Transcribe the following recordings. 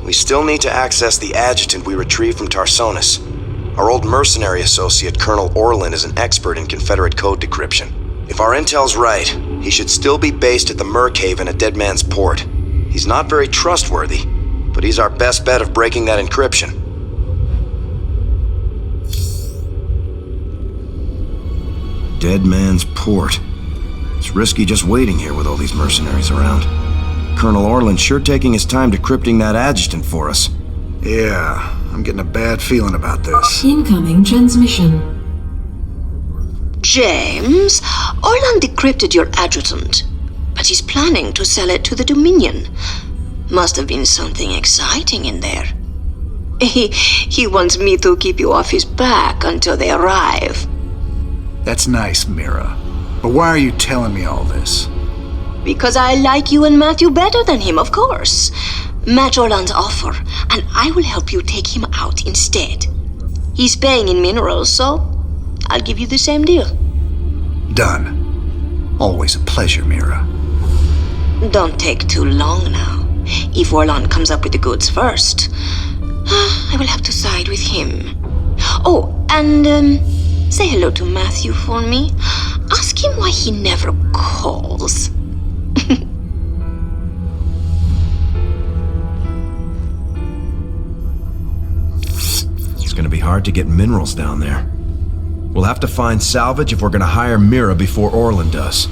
We still need to access the adjutant we retrieved from Tarsonis. Our old mercenary associate, Colonel Orlin, is an expert in Confederate code decryption. If our intel's right, he should still be based at the Merkhaven at Dead Man's Port. He's not very trustworthy, but he's our best bet of breaking that encryption. Dead Man's Port. It's risky just waiting here with all these mercenaries around. Colonel Orland's sure taking his time decrypting that adjutant for us. Yeah, I'm getting a bad feeling about this. Incoming transmission. James, Orland decrypted your adjutant, but he's planning to sell it to the Dominion. Must have been something exciting in there. He wants me to keep you off his back until they arrive. That's nice, Mira. But why are you telling me all this? Because I like you and Matthew better than him, of course. Match Orland's offer, and I will help you take him out instead. He's paying in minerals, so I'll give you the same deal. Done. Always a pleasure, Mira. Don't take too long now. If Orland comes up with the goods first, I will have to side with him. Oh, and say hello to Matthew for me. Ask him why he never calls. It's gonna be hard to get minerals down there. We'll have to find salvage if we're gonna hire Mira before Orland does.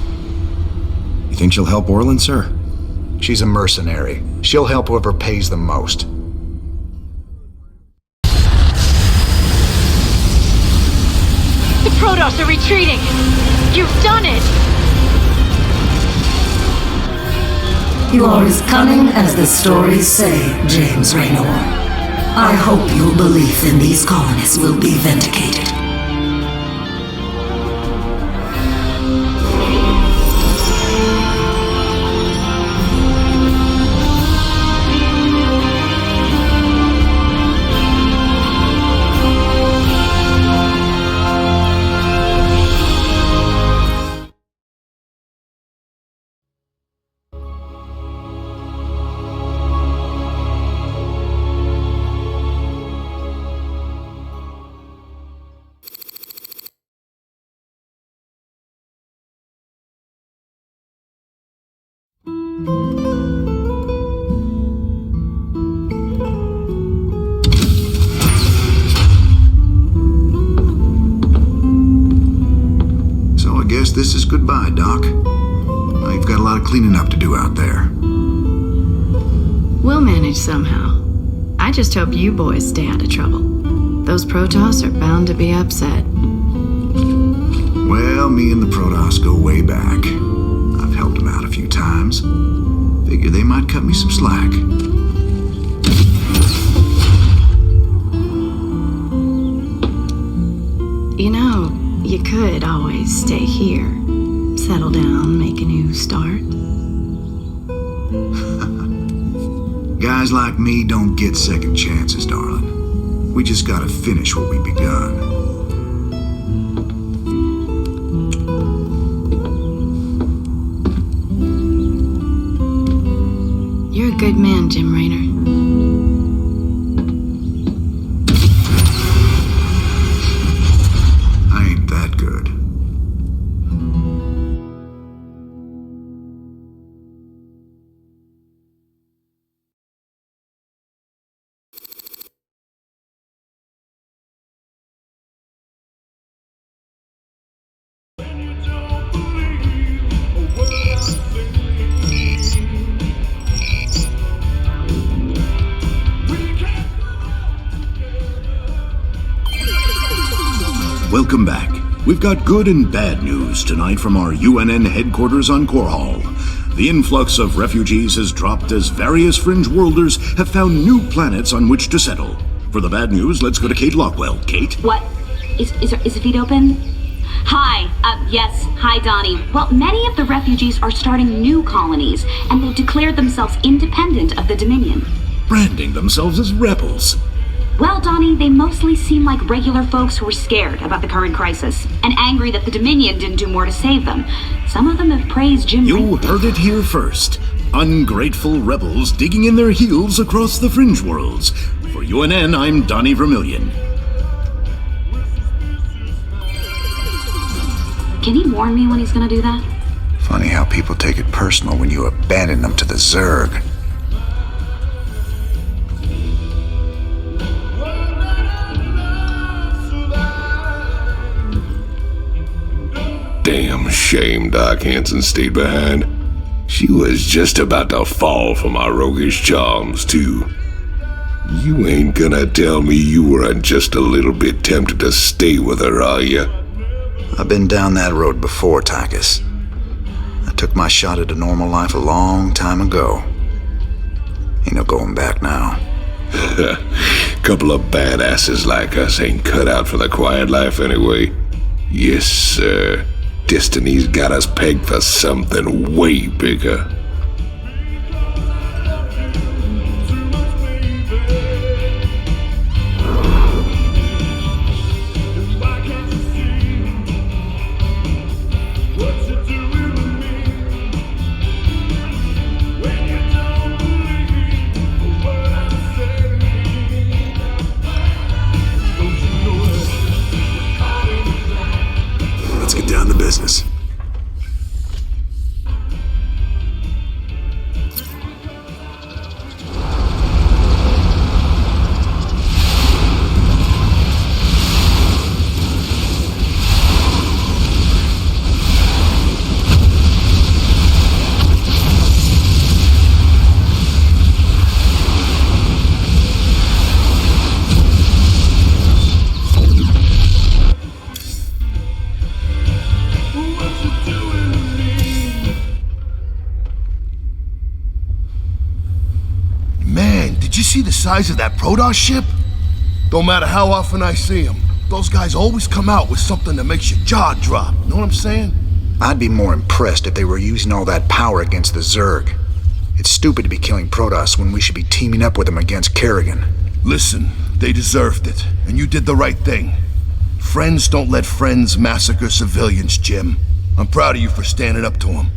You think she'll help Orland, sir? She's a mercenary. She'll help whoever pays the most. The Protoss are retreating! You've done it! You are as cunning as the stories say, James Raynor. I hope your belief in these colonists will be vindicated. So I guess this is goodbye, Doc. Now you've got a lot of cleaning up to do out there. We'll manage somehow. I just hope you boys stay out of trouble. Those Protoss are bound to be upset. Well, me and the Protoss go way back. I've helped them out a few times. Figure they might cut me some slack. You know, you could always stay here. Settle down, make a new start. Guys like me don't get second chances, darling. We just gotta finish what we begun. You're a good man, Jim Raynor. I ain't that good. Welcome back. We've got good and bad news tonight from our UNN headquarters on Korhal. The influx of refugees has dropped as various fringe worlders have found new planets on which to settle. For the bad news, let's go to Kate Lockwell. Kate? What? Is the feed open? Hi. Yes. Hi, Donnie. Well, many of the refugees are starting new colonies, and they've declared themselves independent of the Dominion. Branding themselves as rebels. Well, Donnie, they mostly seem like regular folks who are scared about the current crisis and angry that the Dominion didn't do more to save them. Some of them have praised Jim. You heard it here first. ungrateful rebels digging in their heels across the fringe worlds. For UNN, I'm Donnie Vermillion. Can he warn me when he's gonna do that? Funny how people take it personal when you abandon them to the Zerg. Damn shame Doc Hanson stayed behind. She was just about to fall for my roguish charms, too. You ain't gonna tell me you weren't just a little bit tempted to stay with her, are you? I've been down that road before, Tychus. I took my shot at a normal life a long time ago. Ain't no going back now. Couple of badasses like us ain't cut out for the quiet life anyway. Yes, sir. Destiny's got us pegged for something way bigger. Let's get down to business. Did you see the size of that Protoss ship? Don't matter how often I see them, those guys always come out with something that makes your jaw drop. Know what I'm saying? I'd be more impressed if they were using all that power against the Zerg. It's stupid to be killing Protoss when we should be teaming up with them against Kerrigan. Listen, they deserved it, and you did the right thing. Friends don't let friends massacre civilians, Jim. I'm proud of you for standing up to them.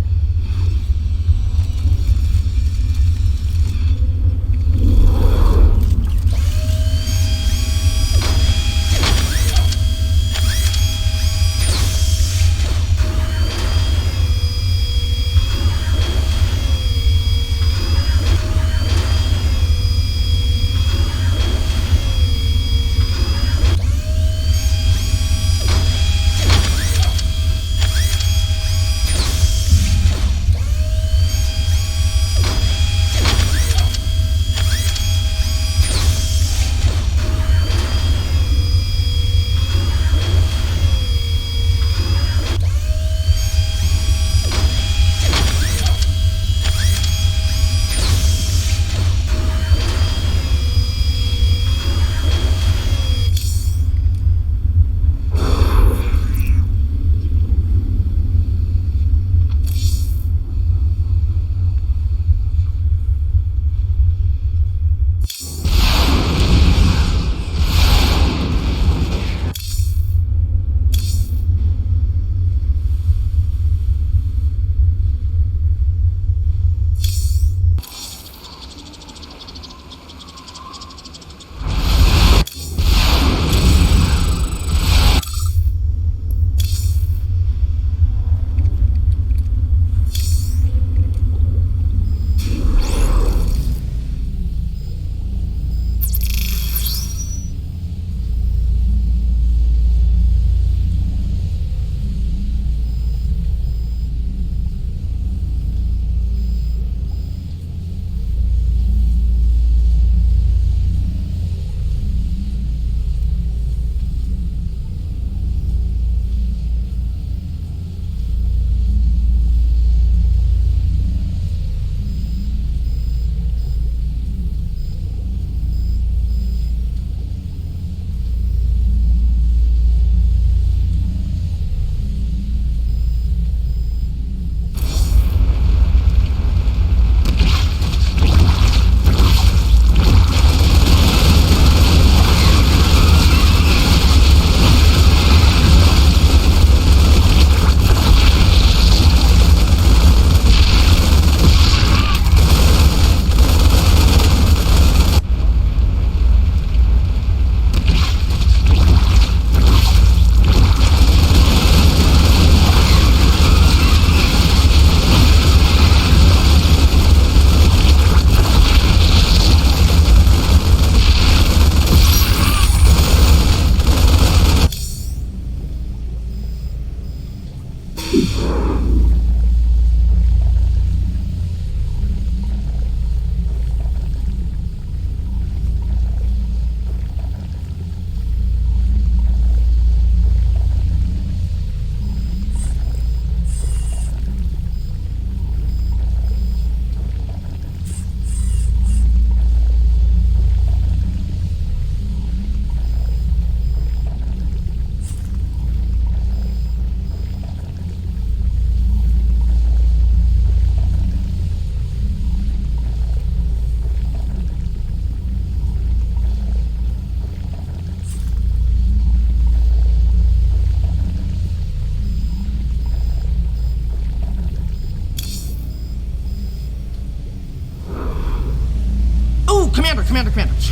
Commander.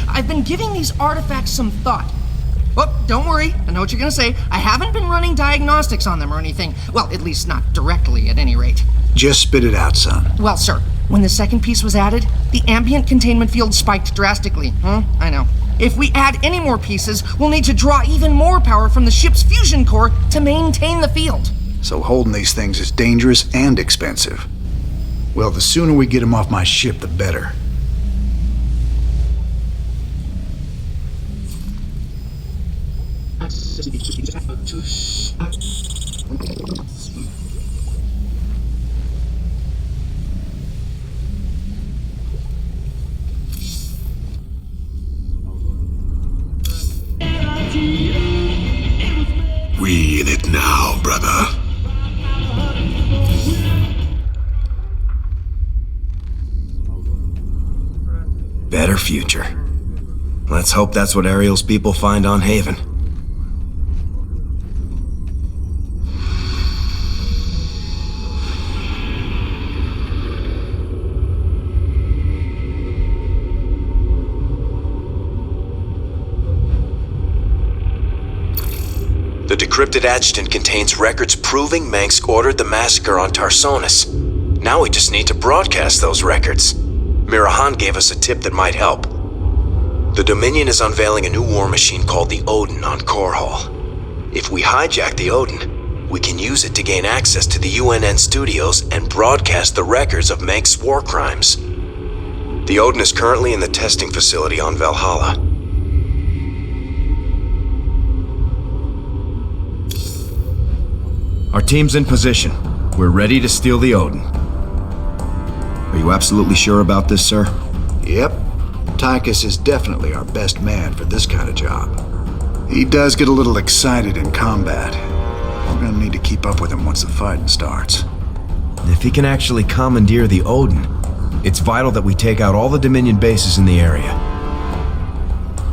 I've been giving these artifacts some thought. Oh, don't worry. I know what you're gonna say. I haven't been running diagnostics on them or anything. Well, at least not directly, at any rate. Just spit it out, son. Well, sir, when the second piece was added, the ambient containment field spiked drastically. I know. If we add any more pieces, we'll need to draw even more power from the ship's fusion core to maintain the field. So holding these things is dangerous and expensive. Well, the sooner we get them off my ship, the better. We in it now, brother. Better future. Let's hope that's what Ariel's people find on Haven. The decrypted adjutant contains records proving Mengsk ordered the massacre on Tarsonis. Now we just need to broadcast those records. Mirahan gave us a tip that might help. The Dominion is unveiling a new war machine called the Odin on Korhal. If we hijack the Odin, we can use it to gain access to the UNN studios and broadcast the records of Mengsk's war crimes. The Odin is currently in the testing facility on Valhalla. Our team's in position. We're ready to steal the Odin. Are you absolutely sure about this, sir? Yep. Tychus is definitely our best man for this kind of job. He does get a little excited in combat. We're gonna need to keep up with him once the fighting starts. If he can actually commandeer the Odin, it's vital that we take out all the Dominion bases in the area.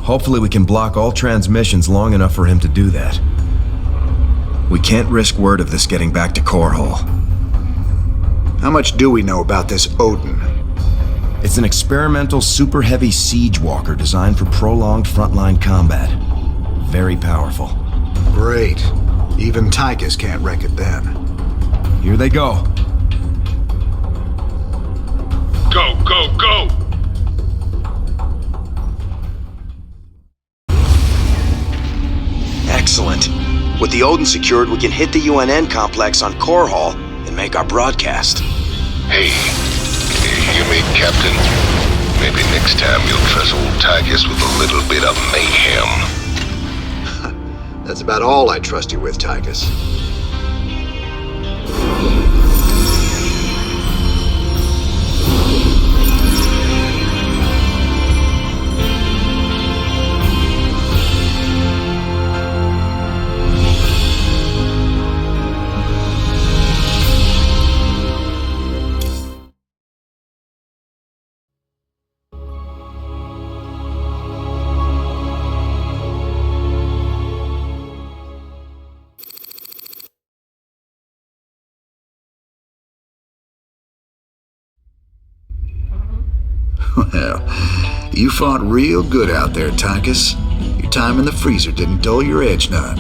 Hopefully we can block all transmissions long enough for him to do that. We can't risk word of this getting back to Korhal. How much do we know about this Odin? It's an experimental super heavy siege walker designed for prolonged frontline combat. Very powerful. Great. Even Tychus can't wreck it then. Here they go. Go, go, go! Excellent. With the Odin secured, we can hit the UNN complex on Korhal and make our broadcast. Hey, you hear me, Captain? Maybe next time you'll trust old Tychus with a little bit of mayhem. That's about all I trust you with, Tychus. Well, you fought real good out there, Tychus. Your time in the freezer didn't dull your edge none.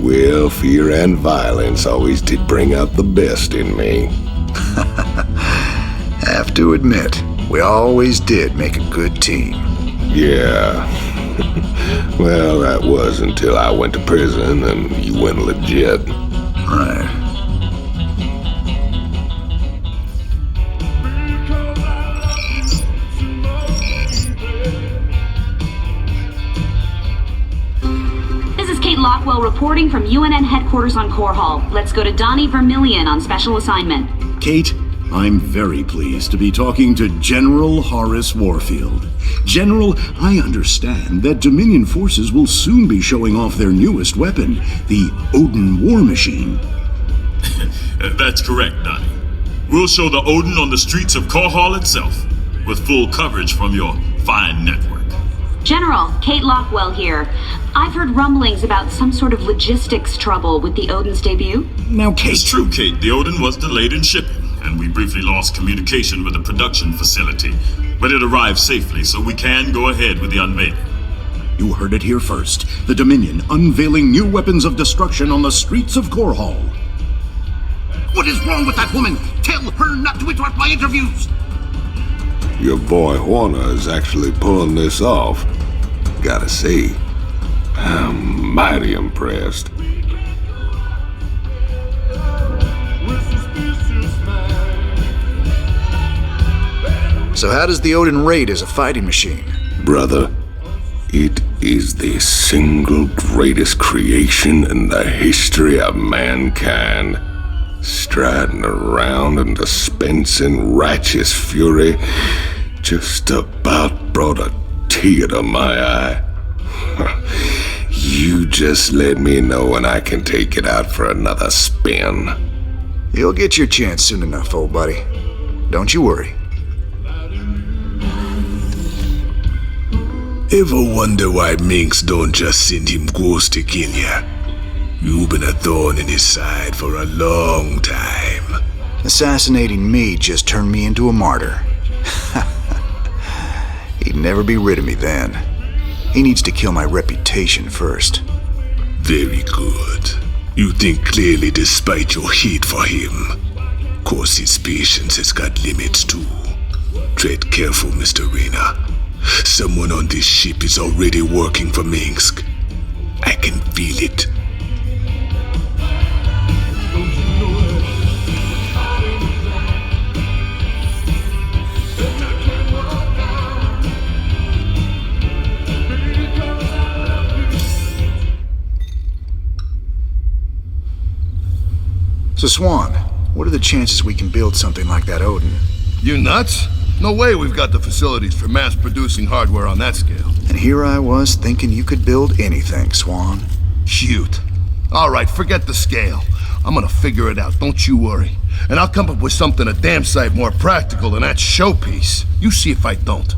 Well, fear and violence always did bring out the best in me. Have to admit, we always did make a good team. Yeah. Well, that was until I went to prison and you went legit. Right. Lockwell reporting from UNN headquarters on Korhal. Let's go to Donnie Vermillion on special assignment. Kate, I'm very pleased to be talking to General Horace Warfield. General, I understand that Dominion forces will soon be showing off their newest weapon, the Odin war machine. That's correct, Donnie. We'll show the Odin on the streets of Korhal itself, with full coverage from your fine network. General, Kate Lockwell here. I've heard rumblings about some sort of logistics trouble with the Odin's debut. Now, Kate. It's true, Kate. The Odin was delayed in shipping, and we briefly lost communication with the production facility. but it arrived safely, so we can go ahead with the unveiling. You heard it here first. The Dominion unveiling new weapons of destruction on the streets of Core Hall. What is wrong with that woman? Tell her not to interrupt my interviews! Your boy Horner is actually pulling this off. Gotta say, I'm mighty impressed. So how does the Odin rate as a fighting machine? Brother, it is the single greatest creation in the history of mankind. Striding around and dispensing righteous fury just about brought a tear to my eye. You just let me know when I can take it out for another spin. You'll get your chance soon enough, old buddy. Don't you worry. Ever wonder why Minx don't just send him ghosts to kill ya? You've been a thorn in his side for a long time. Assassinating me just turned me into a martyr. He'd never be rid of me then. He needs to kill my reputation first. Very good. You think clearly despite your hate for him. Course his patience has got limits too. Tread careful, Mr. Rayner. Someone on this ship is already working for Minsk. I can feel it. So Swan, what are the chances we can build something like that Odin? You nuts? No way we've got the facilities for mass-producing hardware on that scale. And here I was thinking you could build anything, Swan. Cute. All right, forget the scale. I'm gonna figure it out, don't you worry. And I'll come up with something a damn sight more practical than that showpiece. You see if I don't.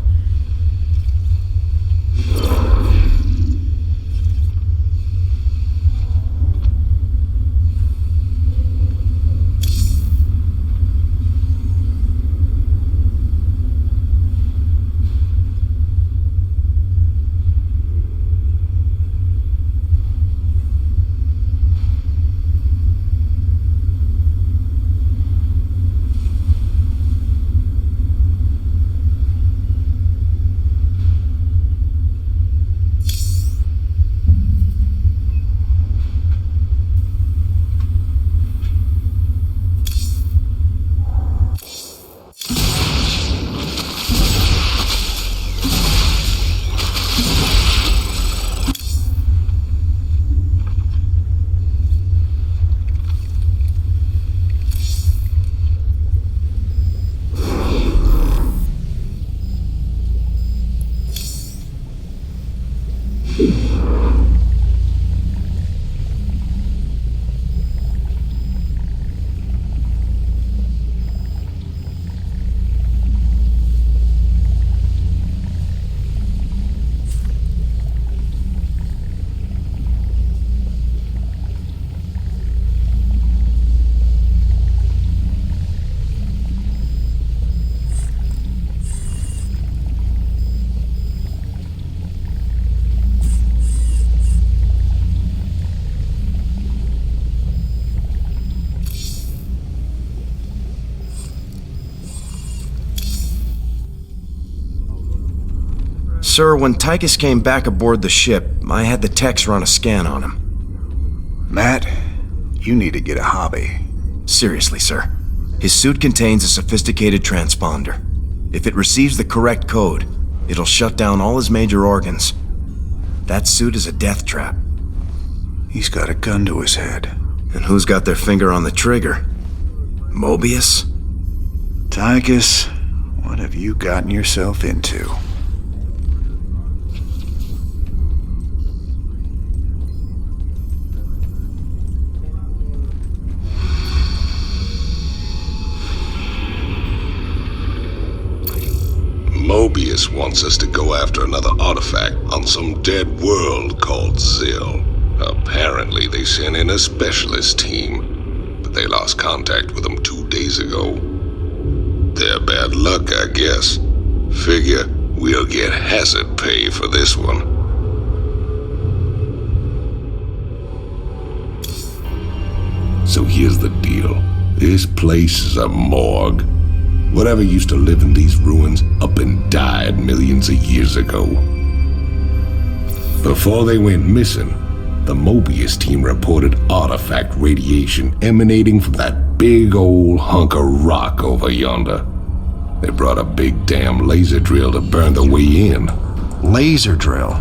Sir, when Tychus came back aboard the ship, I had the techs run a scan on him. Matt, you need to get a hobby. Seriously, sir. His suit contains a sophisticated transponder. If it receives the correct code, it'll shut down all his major organs. That suit is a death trap. He's got a gun to his head. And who's got their finger on the trigger? Mobius? Tychus, what have you gotten yourself into? Mobius wants us to go after another artifact on some dead world called Zill. Apparently they sent in a specialist team, but they lost contact with them 2 days ago. Their bad luck, I guess. Figure we'll get hazard pay for this one. So here's the deal. This place is a morgue. Whatever used to live in these ruins up and died millions of years ago. Before they went missing, the Mobius team reported artifact radiation emanating from that big old hunk of rock over yonder. They brought a big damn laser drill to burn the way in. Laser drill?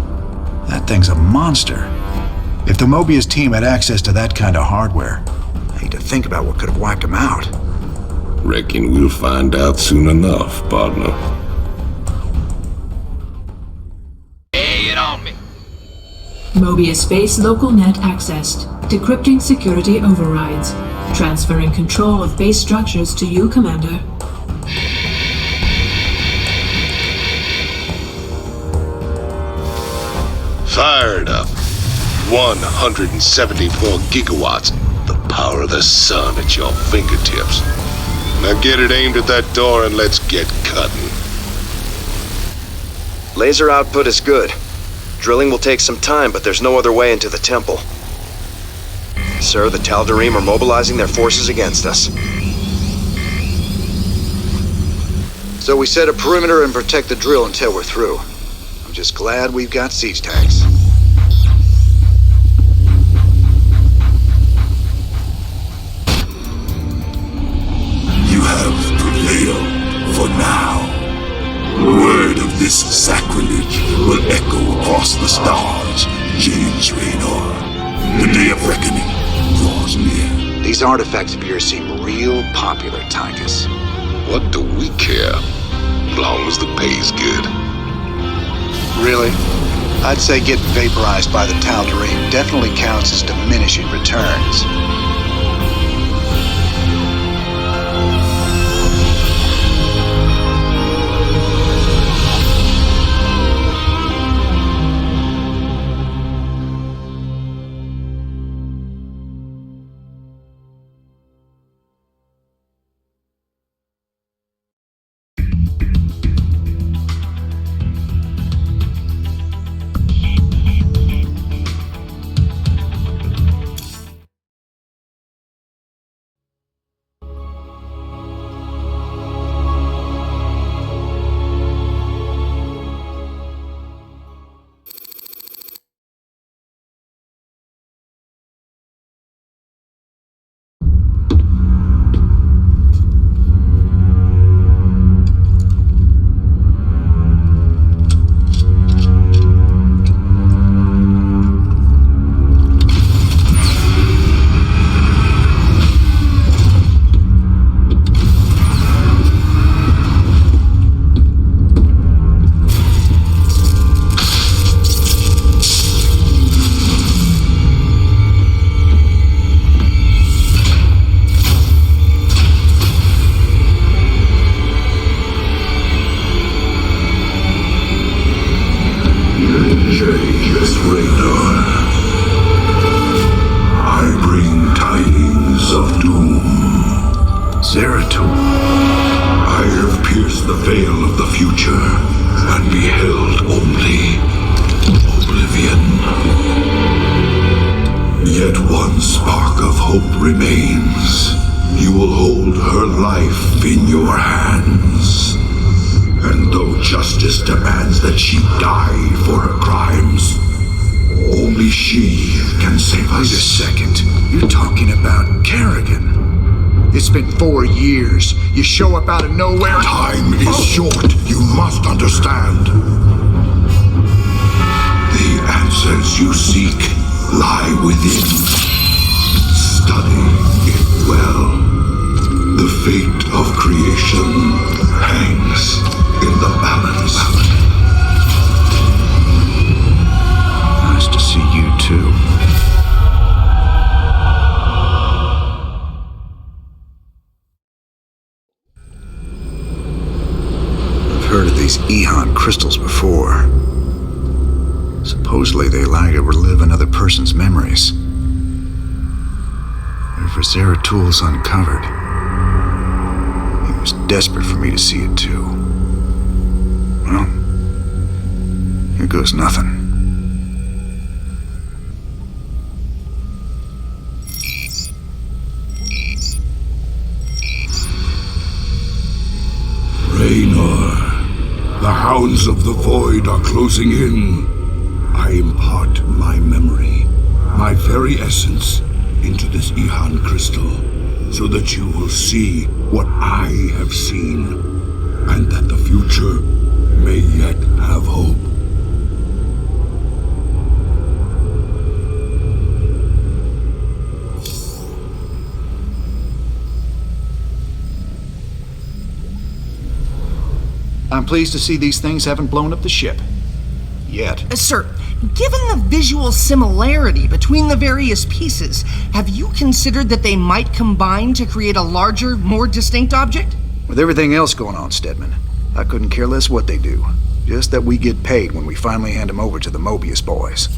That thing's a monster. If the Mobius team had access to that kind of hardware, I hate to think about what could have wiped them out. Reckon we'll find out soon enough, partner. Lay it on me! Mobius base local net accessed. Decrypting security overrides. Transferring control of base structures to you, Commander. Fired up. 174 gigawatts. The power of the sun at your fingertips. Now get it aimed at that door and let's get cutting. Laser output is good. Drilling will take some time, but there's no other way into the temple. Sir, the Tal'Darim are mobilizing their forces against us. So we set a perimeter and protect the drill until we're through. I'm just glad we've got siege tanks. You have prevailed for now. Word of this sacrilege will echo across the stars, James Raynor. The day of reckoning draws near. These artifacts of yours seem real popular, Tychus. What do we care? As long as the pay's good. Really? I'd say getting vaporized by the Tal'Darim definitely counts as diminishing returns. You show up out of nowhere. Time is short. You must understand. The answers you seek lie within. Study it well. The fate of creation hangs in the balance. Nice to see you too. Heard of these Eon crystals before. Supposedly they allow you to relive another person's memories. Whatever Zeratul uncovered, he was desperate for me to see it too. There goes nothing. Raynor, the hounds of the void are closing in. I impart my memory, my very essence, into this Ihan crystal, so that you will see what I have seen, and that the future may yet have hope. I'm pleased to see these things haven't blown up the ship. Yet. Sir, given the visual similarity between the various pieces, have you considered that they might combine to create a larger, more distinct object? With everything else going on, Stedman, I couldn't care less what they do. Just that we get paid when we finally hand them over to the Mobius boys.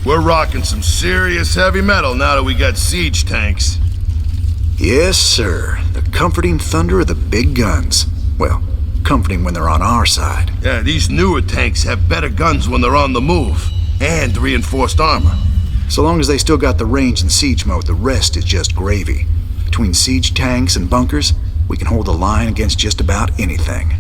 We're rocking some serious heavy metal now that we got siege tanks. Yes, sir. The comforting thunder of the big guns. Well, comforting when they're on our side. Yeah, these newer tanks have better guns when they're on the move. And reinforced armor. So long as they still got the range in siege mode, the rest is just gravy. Between siege tanks and bunkers, we can hold the line against just about anything.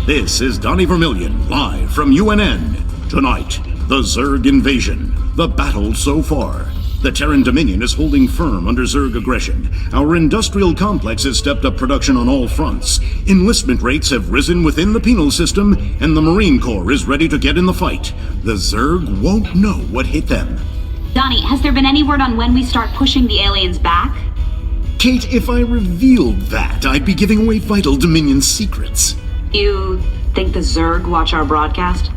This is Donnie Vermillion, live from UNN. Tonight, the Zerg invasion. The battle so far. The Terran Dominion is holding firm under Zerg aggression. Our industrial complex has stepped up production on all fronts. Enlistment rates have risen within the penal system, and the Marine Corps is ready to get in the fight. The Zerg won't know what hit them. Donnie, has there been any word on when we start pushing the aliens back? Kate, if I revealed that, I'd be giving away vital Dominion secrets. You think the Zerg watch our broadcast?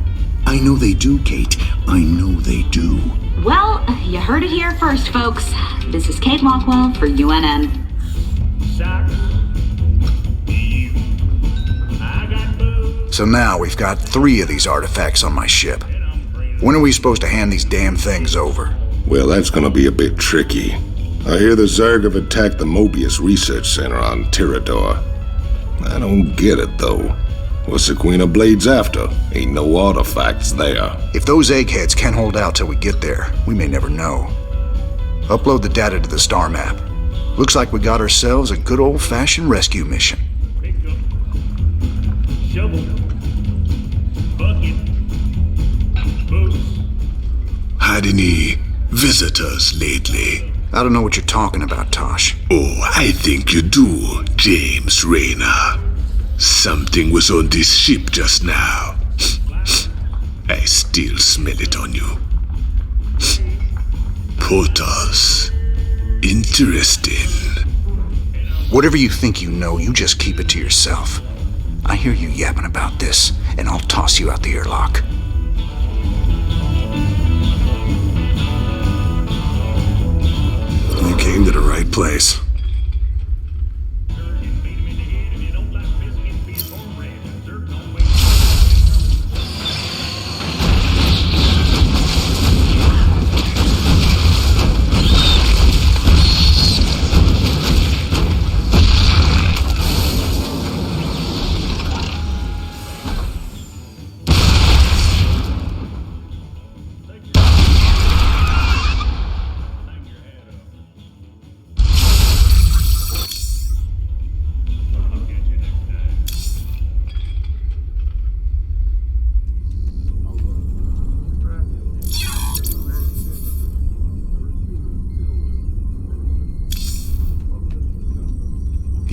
I know they do, Kate. I know they do. Well, you heard it here first, folks. This is Kate Lockwell for UNN. So now we've got 3 of these artifacts on my ship. When are we supposed to hand these damn things over? Well, that's gonna be a bit tricky. I hear the Zerg have attacked the Mobius Research Center on Tirador. I don't get it, though. What's the Queen of Blades after? Ain't no artifacts there. If those eggheads can't hold out till we get there, we may never know. Upload the data to the star map. Looks like we got ourselves a good old-fashioned rescue mission. Shovel. Bucket. Boots. Had any visitors lately? I don't know what you're talking about, Tosh. Oh, I think you do, James Rayner. Something was on this ship just now. I still smell it on you. Portals. Interesting. Whatever you think you know, you just keep it to yourself. I hear you yapping about this, and I'll toss you out the airlock. You came to the right place.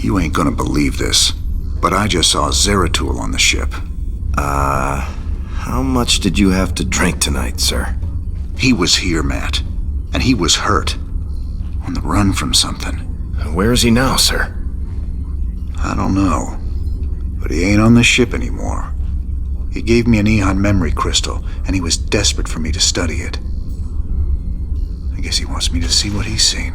You ain't gonna believe this, but I just saw Zeratul on the ship. How much did you have to drink tonight, sir? He was here, Matt, and he was hurt. On the run from something. Where is he now, sir? I don't know, but he ain't on the ship anymore. He gave me an Eon memory crystal, and he was desperate for me to study it. I guess he wants me to see what he's seen.